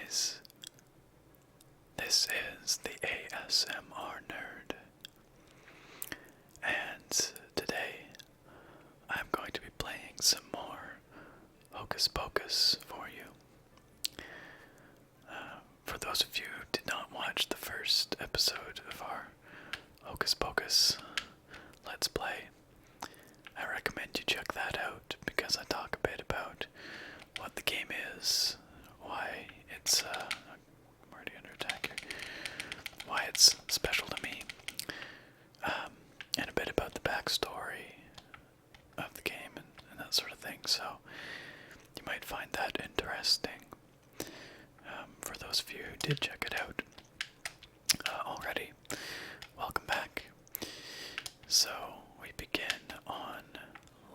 guys, this is the ASMR Nerd, and today I'm going to be playing some more Hocus Pocus for you. For those of you who did not watch the first episode of our Hocus Pocus Let's Play, I recommend you check that out because I talk a bit about what the game is, why it's I'm already under attack here, why it's special to me, and a bit about the backstory of the game and that sort of thing. So you might find that interesting. For those of you who did check it out already, welcome back. So we begin on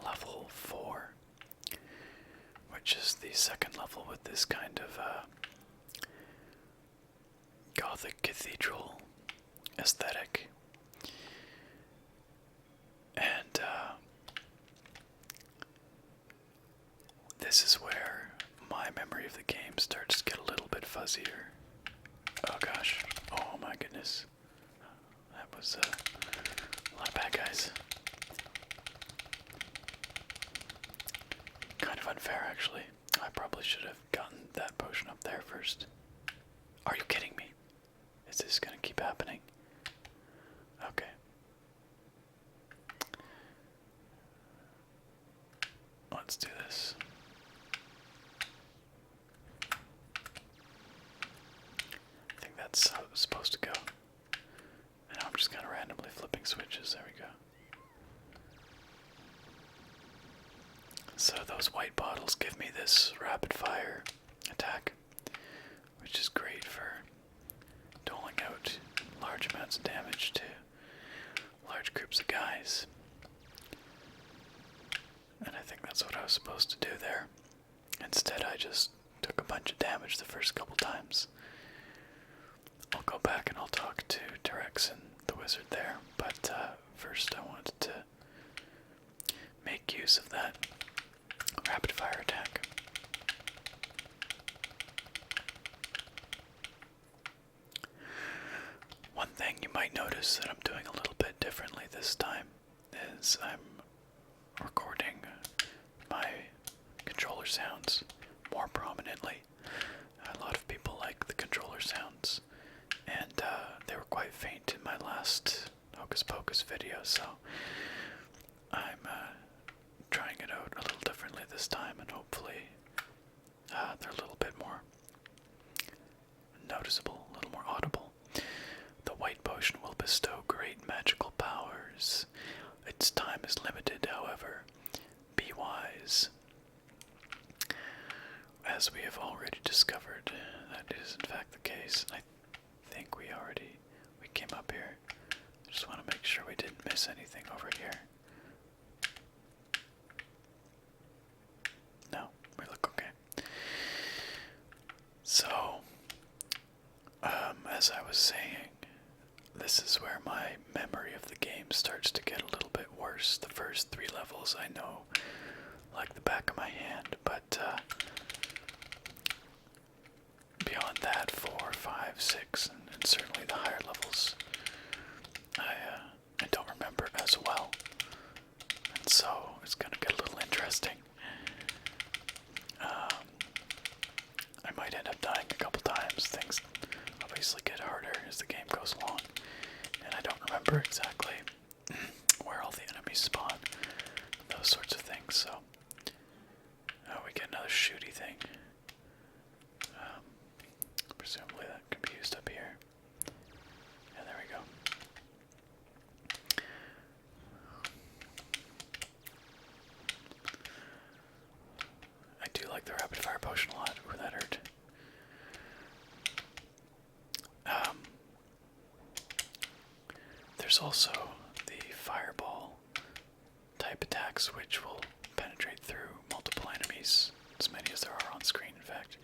level 4, which is the second level with this kind of Gothic Cathedral aesthetic. And this is where my memory of the game starts to get a little bit fuzzier. Oh gosh, oh my goodness. That was a lot of bad guys. Kind of unfair, actually. I probably should have gotten that potion up there first. Are you kidding me? Is this gonna keep happening? Okay. Let's do this. I think that's how it was supposed to go. And now I'm just kind of randomly flipping switches. There we go. So those white bottles give me this rapid fire attack, which is great for doling out large amounts of damage to large groups of guys. And I think that's what I was supposed to do there. Instead, I just took a bunch of damage the first couple times. I'll go back and I'll talk to TridentX and the wizard there, but first I wanted to make use of that rapid fire attack. One thing you might notice that I'm doing a little bit differently this time is I'm recording my controller sounds more prominently. A lot of people like the controller sounds, and they were quite faint in my last Hocus Pocus video, so I'm trying it out a little differently this time, and hopefully they're a little bit more noticeable, a little more audible. The white potion will bestow great magical powers. Its time is limited, however. Be wise. As we have already discovered, that is in fact the case. I think we came up here. Just want to make sure we didn't miss anything over here. No, we look okay. So, as I was saying, this is where my memory of the game starts to get a little bit worse. The first 3 levels I know like the back of my hand, but beyond that, 4, 5, 6, and certainly the higher levels, I don't remember as well. And so it's gonna get a little interesting. I might end up dying a couple times. Things obviously get harder as the game goes along, and I don't remember exactly where all the enemies spawn, those sorts of things. So we get another shooty thing. Presumably that can be used up here. And there we go. I do like the rapid fire potion a lot. Ooh, that hurt. There's also the fireball type attacks, which will penetrate through multiple enemies, as many as there are on screen, in fact.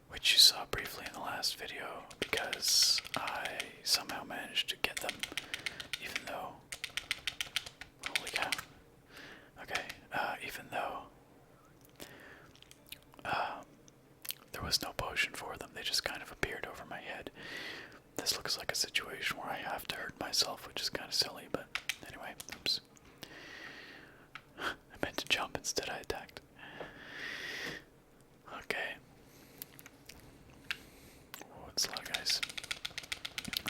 Which you saw briefly in the last video, because I somehow managed to get them, even though, holy cow, okay, even though this looks like a situation where I have to hurt myself, which is kind of silly, but anyway, oops. I meant to jump, instead I attacked. Okay. What's up, guys?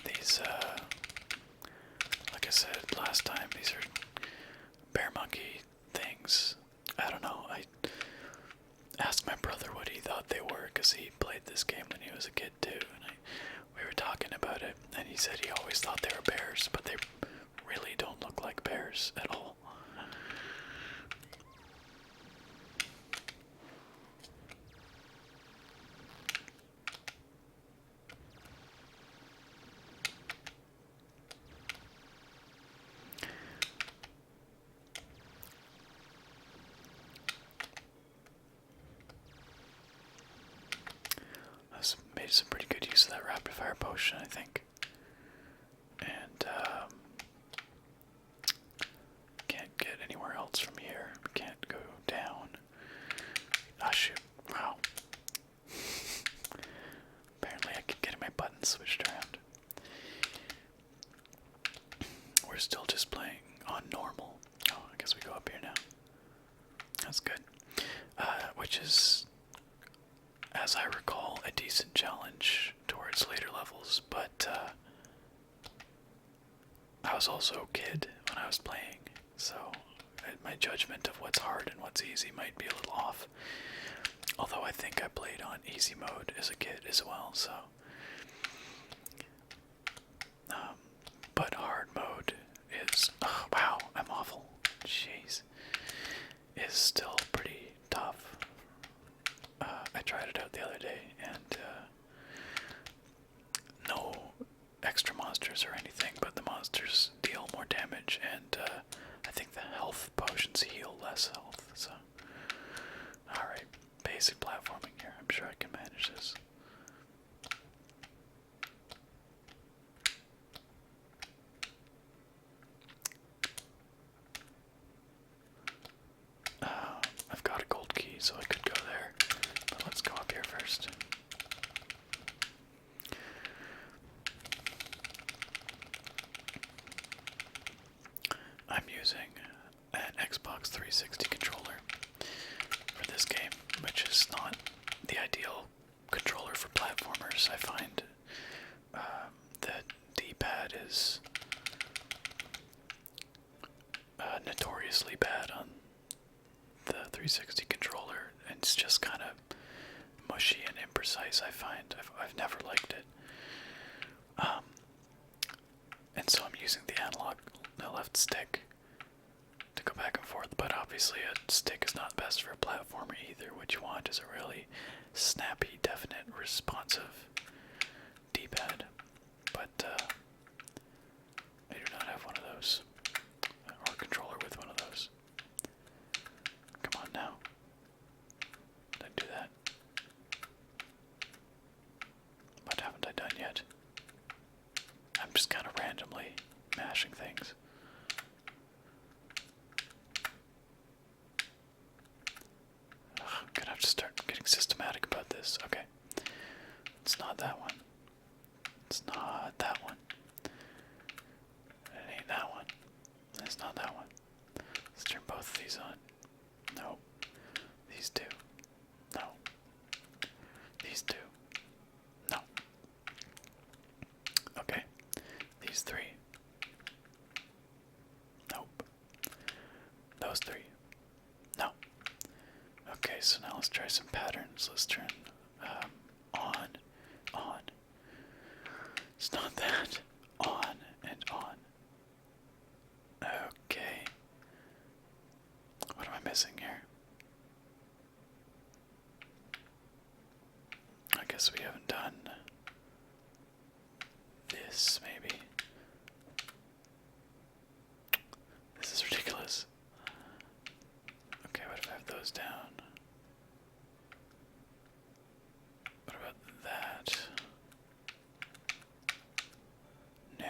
These, like I said last time, these are bear monkey things. I don't know, I asked my brother what he thought they were, because he played this game when he was a kid too, and we were talking about it, and he said he always thought they were bears, but they really don't look like bears at all. I made some pretty good use of that rapid fire potion, I think. And can't get anywhere else from here. Can't go down. Ah, shoot. Wow. Apparently I keep getting my buttons switched around. We're still just playing on normal. Oh, I guess we go up here now. That's good. Which is, as I recall, a decent challenge towards later levels, but I was also a kid when I was playing, so my judgment of what's hard and what's easy might be a little off. Although I think I played on easy mode as a kid as well, so. But hard mode is, oh, wow, I'm awful. Jeez. Is still pretty tough. I tried it out the other day, and no extra monsters or anything, but the monsters deal more damage, and I think the health potions heal less health, so. Alright, basic platforming here. I'm sure I can manage this. I've got a gold key, so I could go there, but let's go up here first. I'm using an Xbox 360 controller for this game, which is not the ideal controller for platformers. I find that D-pad is notoriously bad on the 360 controller, and it's just kind of mushy and imprecise. I find I've never liked it, and so I'm using the analog left stick to go back and forth. But obviously, a stick is not best for a platformer either. What you want is a really snappy, definite, responsive D-pad. But I do not have one of those, or a controller with one of those. Come on now. Did I do that? What haven't I done yet? I'm just kind of randomly mashing things. Ugh, I'm gonna have to start getting systematic about this. Okay. It's not that one. It's not that one. It ain't that one. It's not that one. Let's turn both of these on. No. These two. No. These two. No. Okay. These three. Nope. Those three. No. Okay, so now let's try some patterns. Let's turn on. It's not that. On and on. Okay. What am I missing here? I guess we haven't done this, maybe. This is ridiculous. Okay, what if I have those down? What about that? No.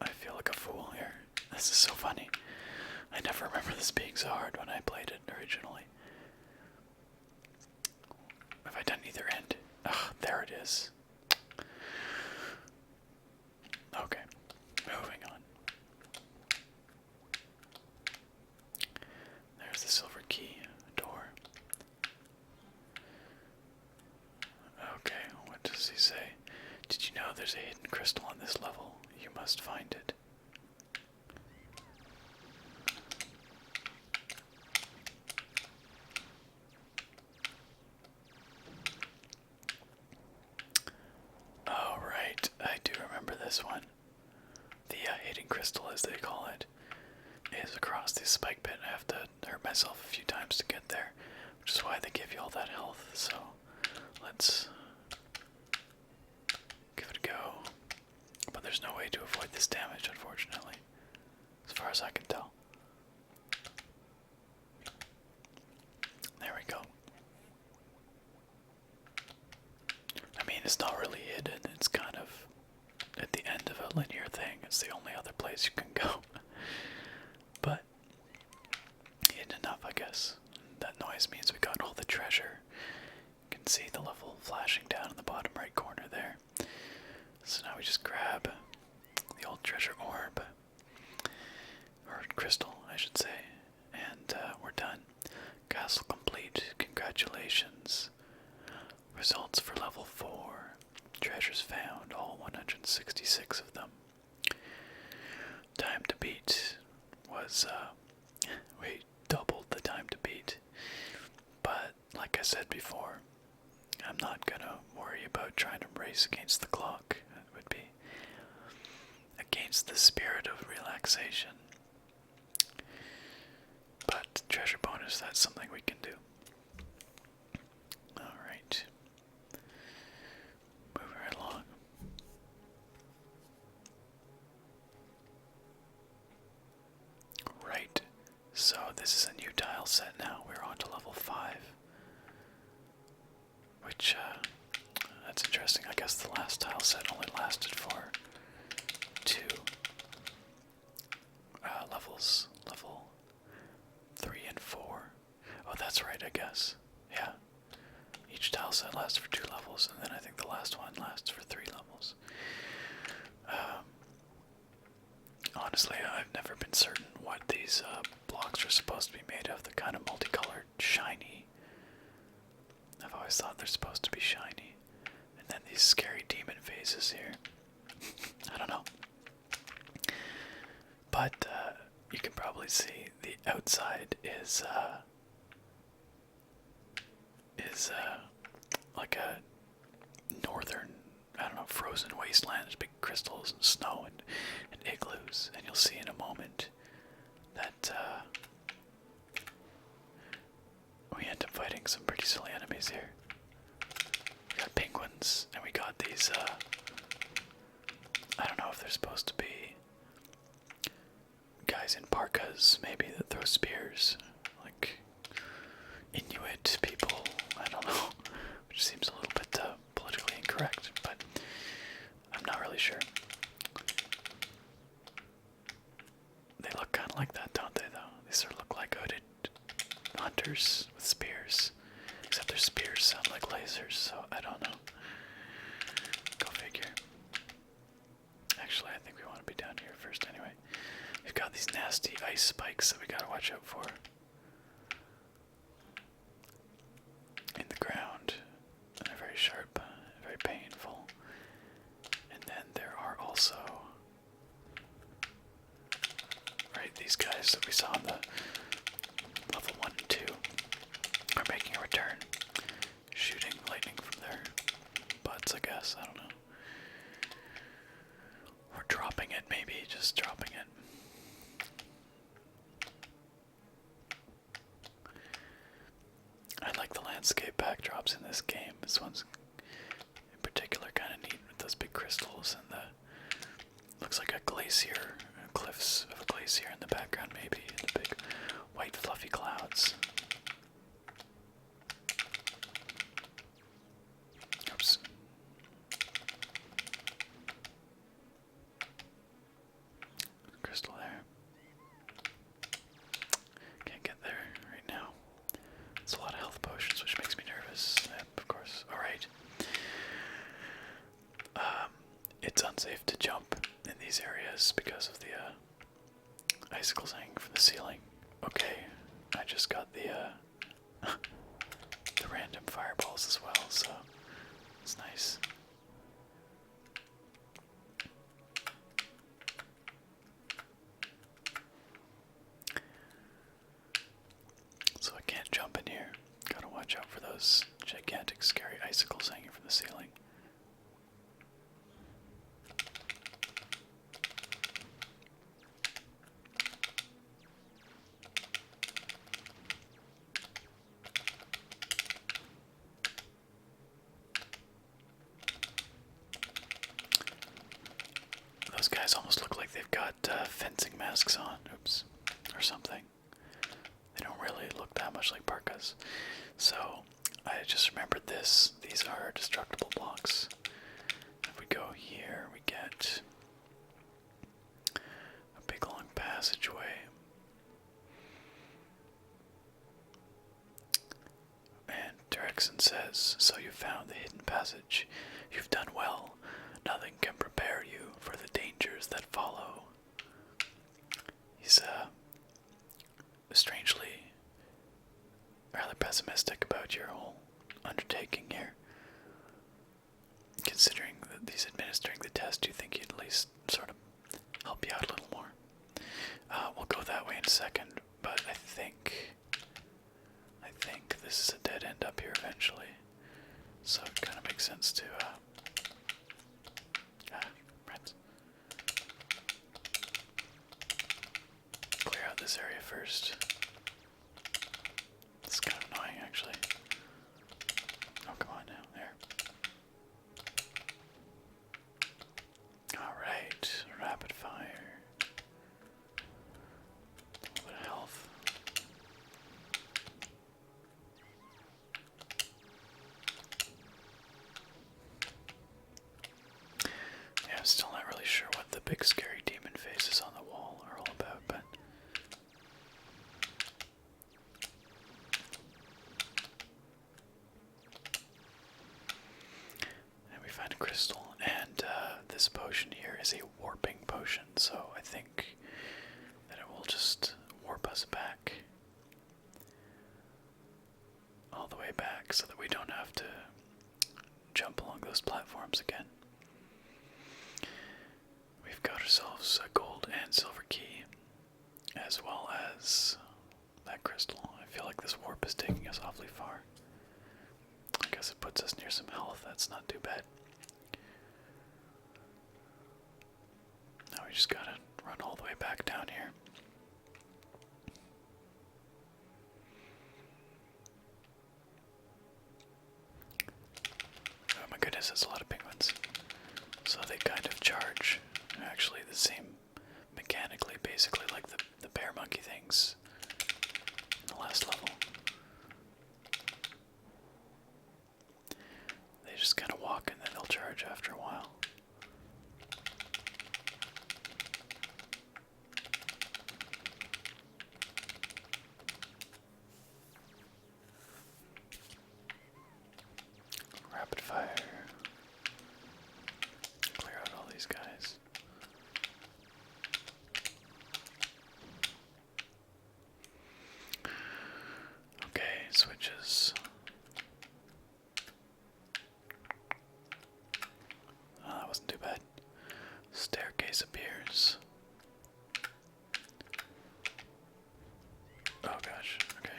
I feel like a fool here. This is so funny. I never remember this being so hard when I played it originally. Have I done either end? Oh, there it is. Okay, moving on. There's the silver key door. Okay, what does he say? Did you know there's a hidden crystal on this level? You must find it. Oh, right, I do remember this one. The hidden crystal, as they call it, is across this spike pit. I have to hurt myself a few times to get there, which is why they give you all that health. So let's give it a go. But there's no way to avoid this damage, unfortunately, as far as I can tell. There we go. I mean, it's not really hidden. It's kind of at the end of a linear thing. It's the only other place you can go. But hidden enough, I guess. That noise means we got all the treasure. You can see the level flashing down in the bottom right corner there. So now we just grab the old treasure orb, or crystal, I should say, and we're done. Castle complete. Congratulations. Results for level 4. Treasures found, all 166 of them. Time to beat was, we doubled the time to beat. But, like I said before, I'm not gonna worry about trying to race against the clock. It would be against the spirit of relaxation. But treasure bonus, that's something we can do. Alright. Moving right along. Right. So this is a new tile set now. We're on to level 5. Which, that's interesting. I guess the last tile set only lasted for 2 levels. Level 3 and 4. Oh, that's right, I guess. Yeah. Each tile set lasts for 2 levels, and then I think the last one lasts for 3 levels. Honestly, I've never been certain what these blocks are supposed to be made of. They're kind of multicolored, shiny. I've always thought they're supposed to be shiny. And then these scary demon faces here. I don't know. But you can probably see the outside is like a northern, I don't know, frozen wasteland. There's big crystals and snow and igloos, and you'll see in a moment that we end up fighting some pretty silly enemies here. We got penguins, and we got these, I don't know if they're supposed to be guys in parkas, maybe, that throw spears, like Inuit people, I don't know, which seems a little bit politically incorrect, but I'm not really sure. They look kind of like that, don't they, though? They sort of look like hooded hunters with spears, except their spears sound like lasers, so I don't know. Go figure. Actually, I think we want to be down here first anyway. We've got these nasty ice spikes that we gotta watch out for. In the ground. And they're very sharp, very painful. And then there are also, right, these guys that we saw in the level 1 and 2 are making a return. Shooting lightning from their butts, I guess, I don't know. Or dropping it, maybe, just dropping it. I like the landscape backdrops in this game. This one's in particular kind of neat with those big crystals and the, looks like a glacier, cliffs of a glacier in the background maybe, and the big white fluffy clouds. Oops. Crystal there. Can't get there right now. It's a lot of health potions, which makes me nervous. Yep, of course. Alright. I just got the the random fireballs as well, so it's nice. So I can't jump in here. Gotta watch out for those gigantic, scary icicles hanging from the ceiling. Those guys almost look like they've got fencing masks on, oops, or something. They don't really look that much like parkas. So, I just remembered this. These are destructible blocks. If we go here, we get a big long passageway. And Derrickson says, "So you found the hidden passage. You've done well. Nothing can prepare you for the dangers that follow." He's strangely rather pessimistic about your whole undertaking here. Considering that he's administering the test, you think he'd at least sort of help you out a little more. We'll go that way in a second, but I think this is a dead end up here eventually. So it kind of makes sense to right. Clear out this area first. It's kind of annoying, actually. Oh, come on now. There. Alright. Rapid fire. A little bit of health. Yeah, I'm still not really sure what the big scary demon faces on the wall are all about, but and we find a crystal, and this potion here is a warping potion, so I think that it will just warp us back all the way back so that we don't have to jump along those platforms again. We've got ourselves a gold and silver key, as well as that crystal. I feel like this warp is taking us awfully far. I guess it puts us near some health, that's not too bad. Now we just gotta run all the way back down here. Oh my goodness, that's a lot of penguins. So they kind of charge. Actually the same mechanically, basically like the bear monkey things in the last level. They just kind of walk and then they'll charge after a while. Rapid fire. Clear out all these guys. Okay, switches. Oh, that wasn't too bad. Staircase appears. Oh gosh, okay.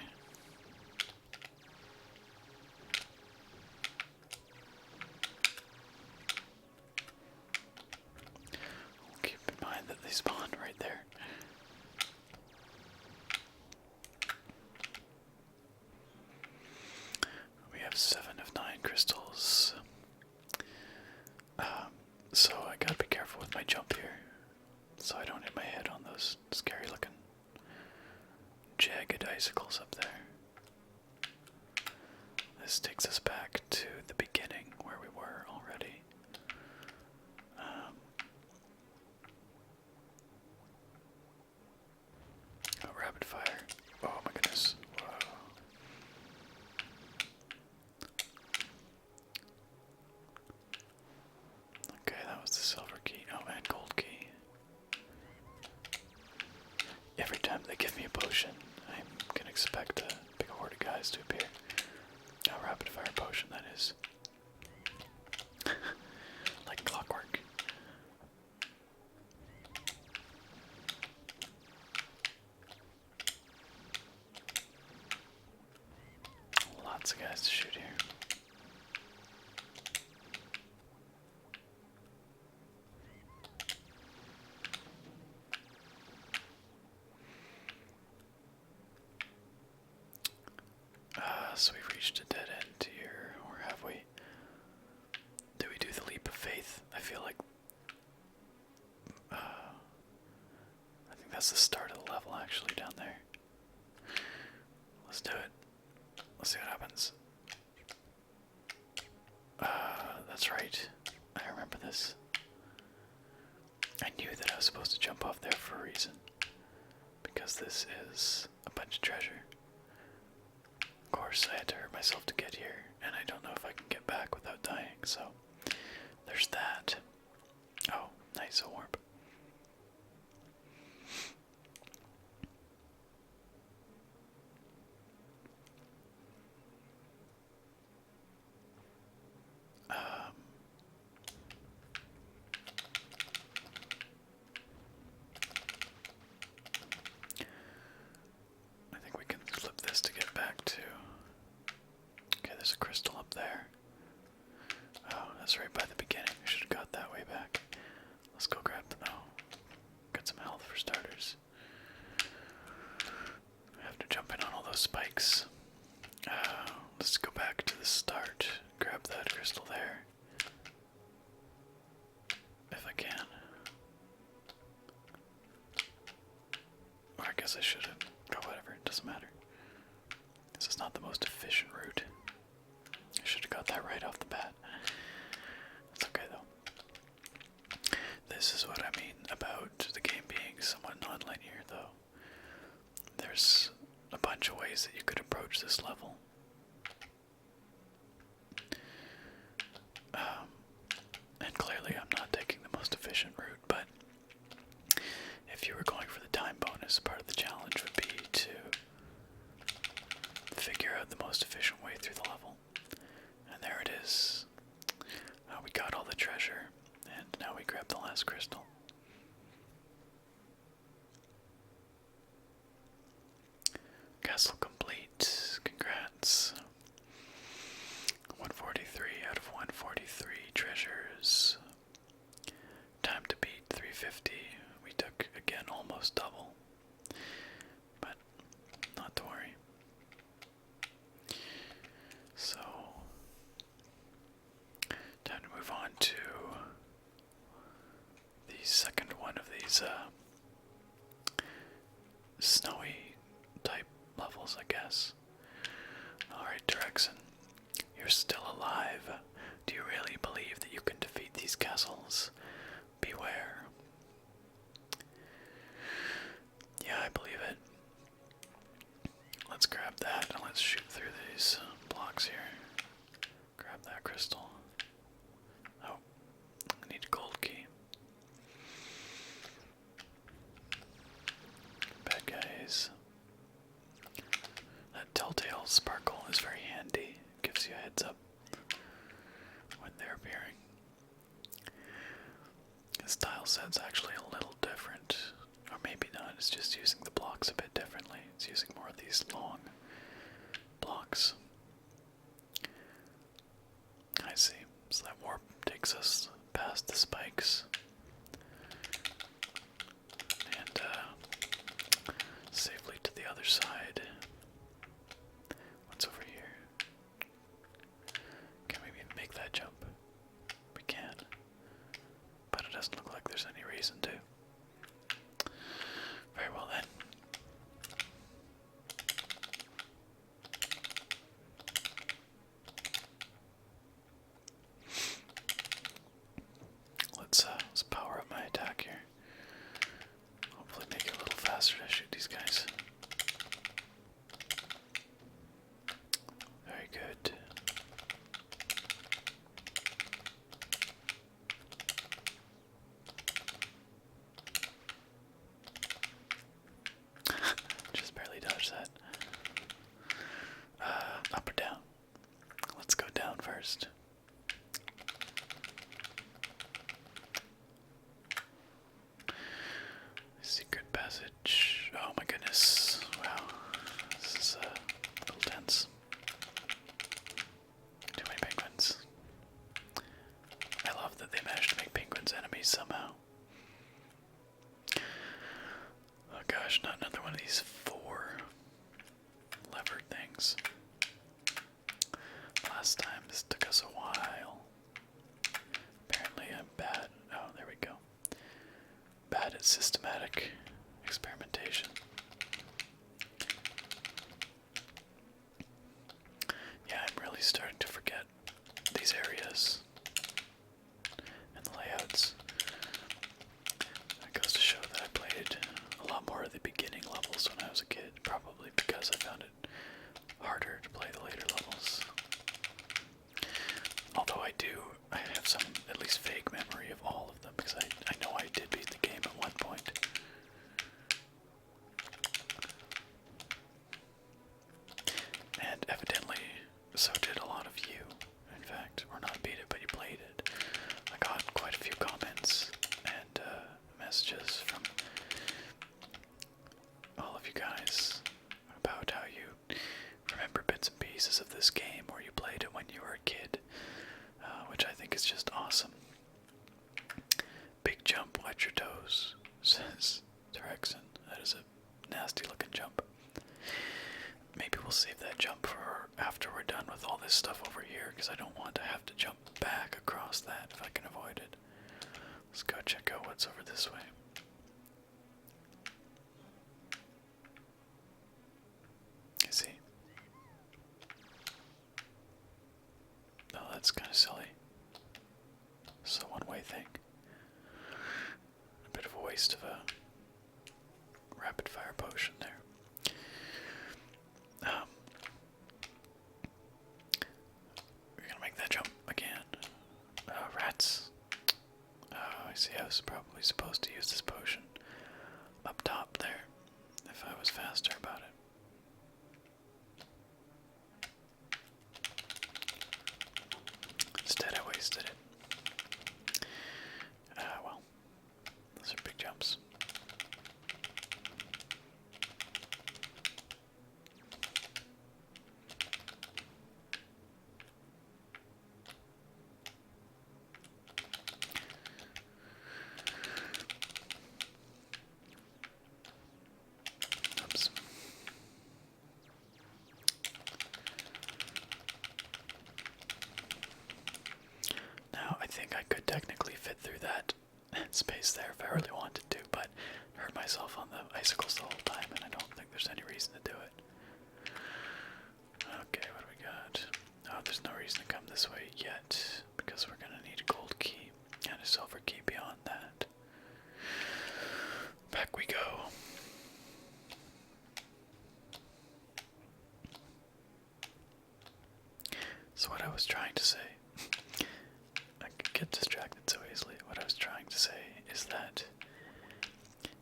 Keep in mind that they spawn right there. We have 7 of 9 crystals. So I gotta be careful with my jump here, so I don't hit my head on those scary looking jagged icicles up there. This takes us back to the beginning where we were already. Oh, rapid fire. Oh my goodness. Whoa. Okay, that was the silver key. Oh, and gold key. Every time they give me a potion, I'm gonna expect a big horde of guys to appear. A rapid fire potion, that is. Like clockwork. Lots of guys to shoot here. So we've reached a dead end here, or have we? Do we do the leap of faith? I feel like I think that's the start of the level actually down there. Let's do it. Let's see what happens. That's right. I remember this. I knew that I was supposed to jump off there for a reason. Because this is a bunch of treasure. Of course, I had to hurt myself to get here, and I don't know if I can get back without dying, so there's that. Oh, nice, a warp. I think we can flip this to get back to... Okay, there's a crystal up there. Oh, that's right by the beginning. I should have got that way back. Let's go grab them now. Get some health for starters. I have to jump in on all those spikes. Let's go back to the start. Grab that crystal there. If I can. Or I guess I should have. Oh, whatever. It doesn't matter. This is not the most efficient route. I should have got that right off the bat. It's okay though. This is what I mean about the game being somewhat non-linear though. There's a bunch of ways that you could approach this level. And clearly I'm not taking the most efficient route, but if you were going for the time bonus, part of the challenge would be to figure out the most efficient way through the level. And there it is. We got all the treasure, and now we grab the last crystal. Castle complete. Congrats. 143 out of 143 treasures. Time to beat 350. We took, again, almost double. But not to worry. So, time to move on to the second one of these snowy type levels, I guess. Alright, Direction, you're still alive. Do you really believe that you can defeat these castles? Beware. Yeah, I believe it. Let's grab that and let's shoot through these blocks here. Grab that crystal. Oh, I need a gold key. Bad guys. That telltale sparkle is very handy. Gives you a heads up when they're appearing. This tile set's actually a little different. Or maybe not, it's just using the blocks a bit differently. It's using more of these long blocks. I see. So that warp takes us past the spikes. And safely to the other side. What's over here? Can we make that jump? We can. But it doesn't look like there's any reason to. Very well then. things. Last time this took us a while. Apparently I'm bad. Oh, there we go. Bad at systematic experimentation. Yeah, I'm really starting to forget these areas and the layouts. It goes to show that I played a lot more of the beginning levels when I was a kid, probably because I found it harder to play the later levels. Although I have some at least vague memory of all of them, because I know I did beat the game at one point. And evidently, so did a lot of you, in fact, or not beat it, but you played it. I got quite a few comments and messages from all of you guys about how you remember bits and pieces of this game, or you played it when you were a kid, which I think is just awesome. Big jump, watch your toes, says Terexon. That is a nasty looking jump. Maybe we'll save that jump for after we're done with all this stuff over here, because I don't want to have to jump back across that if I can avoid it. Let's go check out what's over this way. You see? Oh, that's kind of silly. It's a one-way thing. A bit of a waste of a rapid-fire potion there. We're gonna make that jump again. Rats. Oh, I see. I was probably supposed to use this potion up top there if I was faster about it. Instead, I wasted it. Well, those are big jumps. Oops. Now, I think I could technically fit through that space there if I really wanted to, but I hurt myself on the icicles the whole time, and I don't think there's any reason to do it. Okay, what do we got? Oh, there's no reason to come this way yet, because we're gonna need a gold key and a silver key beyond that. Back we go. So what I was trying to say, I get distracted so easily. What I was trying to say is that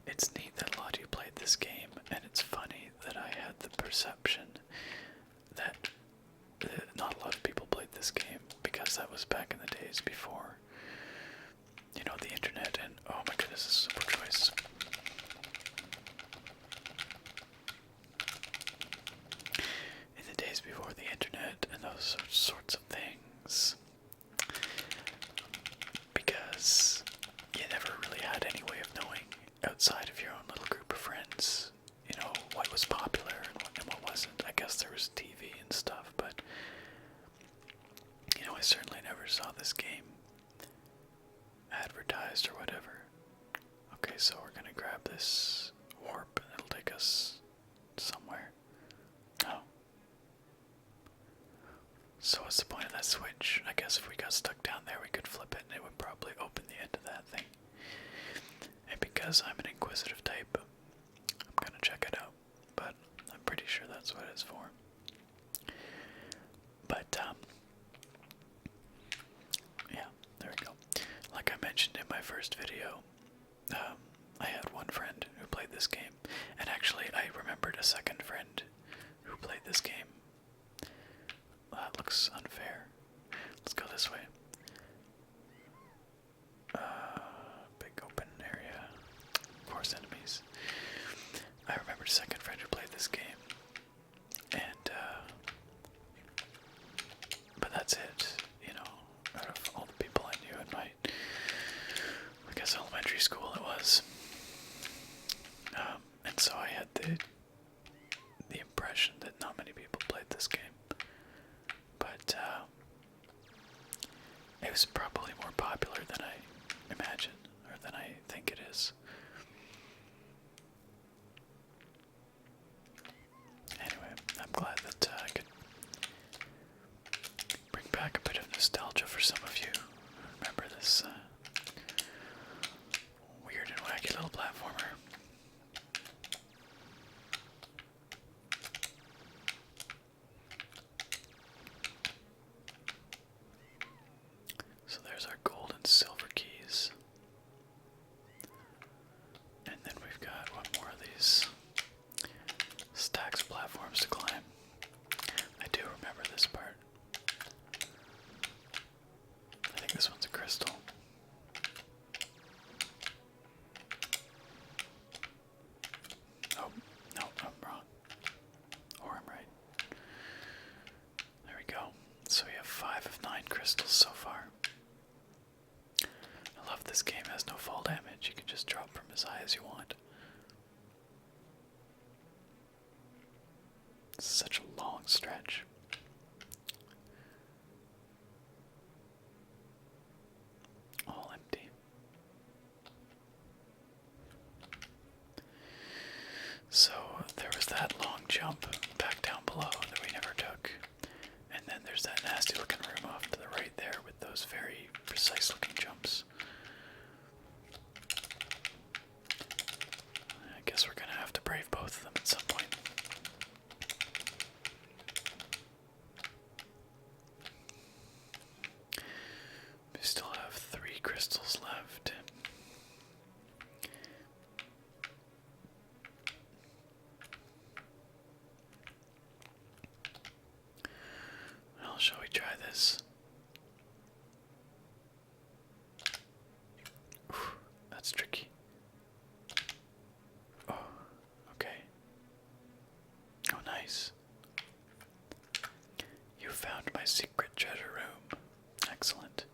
it's neat that a lot of you played this game, and it's funny that I had the perception that not a lot of people played this game, because that was back in the days before, you know, the internet, and oh my goodness, this is a poor choice. In the days before the internet and those sorts of things, because you never really had any way of knowing outside of your own little group of friends, you know, what was popular and what wasn't. I guess there was TV and stuff, but you know, I certainly never saw this game advertised or whatever. Okay, so we're gonna grab this warp and it'll take us somewhere. Oh. So what's the point of that switch? I guess if we got stuck down there we could flip it and it would probably open the end of that thing. And because I'm an inquisitive type, I'm gonna check it out. But I'm pretty sure that's what it's for. But, yeah, there we go. Like I mentioned in my first video, I had one friend who played this game, and actually I remembered a second friend who played this game. That looks unfair. Let's go this way. Big open area. Of course, enemies. I remembered a second friend who played this game, and It was probably more popular than I imagine, or than I think it is. Anyway, I'm glad that I could bring back a bit of nostalgia for some of you who remember this weird and wacky little platformer. So there's our gold and silver keys. And then we've got one more of these stacks of platforms to climb. I do remember this part. I think this one's a crystal. Oh, no, I'm wrong. Or I'm right. There we go. So we have 5 of 9 crystals so far. I love this game has no fall damage. You can just drop from as high as you want. It's such a long stretch. All empty. So there was that long jump back down below that we never took. And then there's that nasty looking room off to the right there with those very precise looking jumps. I guess we're gonna have to brave both of them at some point. We still have 3 crystals left. Well, shall we try this? Oof, that's tricky. Oh, okay. Oh, nice. You found my secret treasure room. Excellent.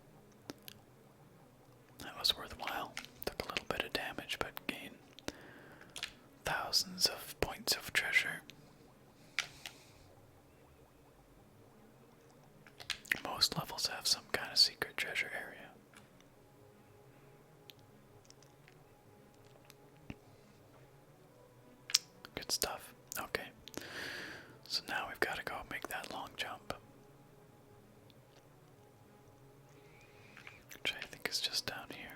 That was worthwhile. Took a little bit of damage, but gained thousands of points of treasure. Most levels have some kind of secret treasure area. Good stuff. Okay. So now we've got to go make that long jump. Which I think is just down here.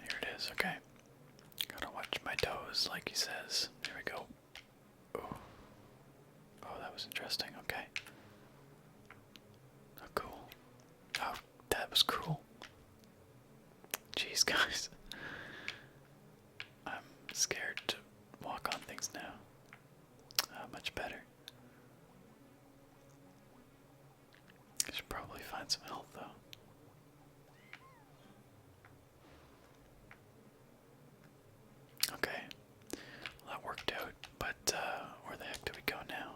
Here it is, okay. Gotta watch my toes, like he says. Here we go. Oh. Oh, that was interesting, okay. Oh, cool. Oh, that was cool. Jeez, guys. I'm scared to walk on things now. Much better. I should probably find some health, though. Okay. Well, that worked out, but where the heck do we go now?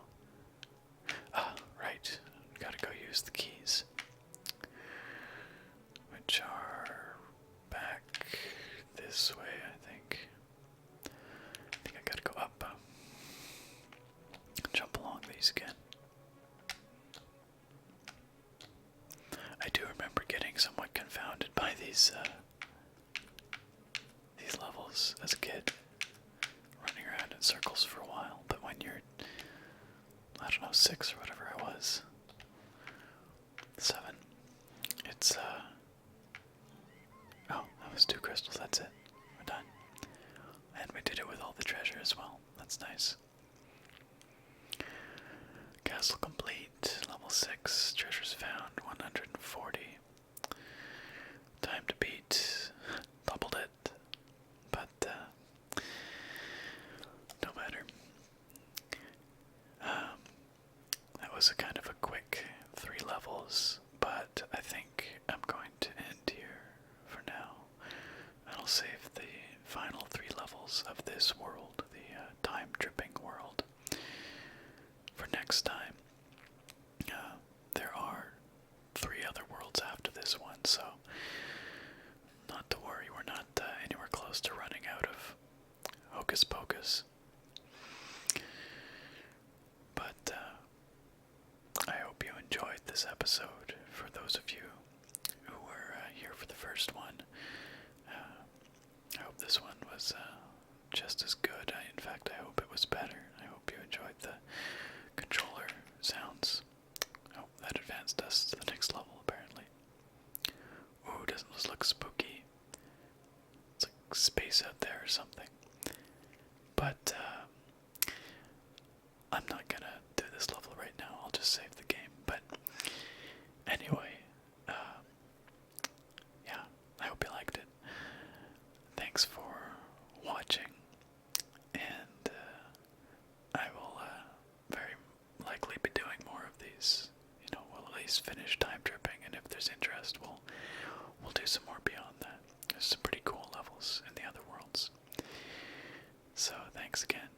Ah, right. Gotta go use the keys. Which are back this way, I think. I think I gotta go up. Jump along these again. I do remember getting somewhat confounded by these levels as a kid, running around in circles for a while. But when you're, I don't know, 6 or whatever I was, 7, it's oh, that was 2 crystals. That's it. We're done, and we did it with all the treasure as well. That's nice. Castle complete, level 6, treasures found, 140. Time to beat, doubled it, but no matter. That was a kind of a quick 3 levels, but I think I'm going to end here for now. I'll save the final 3 levels of this world, the time-tripping world, for next time. There are 3 other worlds after this one, so not to worry, we're not anywhere close to running out of Hocus Pocus. this episode. For those of you who were here for the first one, I hope this one was just as good. In fact, I hope it was better. I hope you enjoyed the controller sounds. Oh, that advanced us to the next level, apparently. Ooh, doesn't this look spooky? It's like space out there or something. But, I'm not gonna do this level right now. I'll just save the game. But, anyway, yeah, I hope you liked it. Thanks for watching. And, I will, very likely be doing more of these. You know, we'll at least finish time tripping, and if there's interest, we'll do some more beyond that. There's some pretty cool levels in the other worlds. So, thanks again.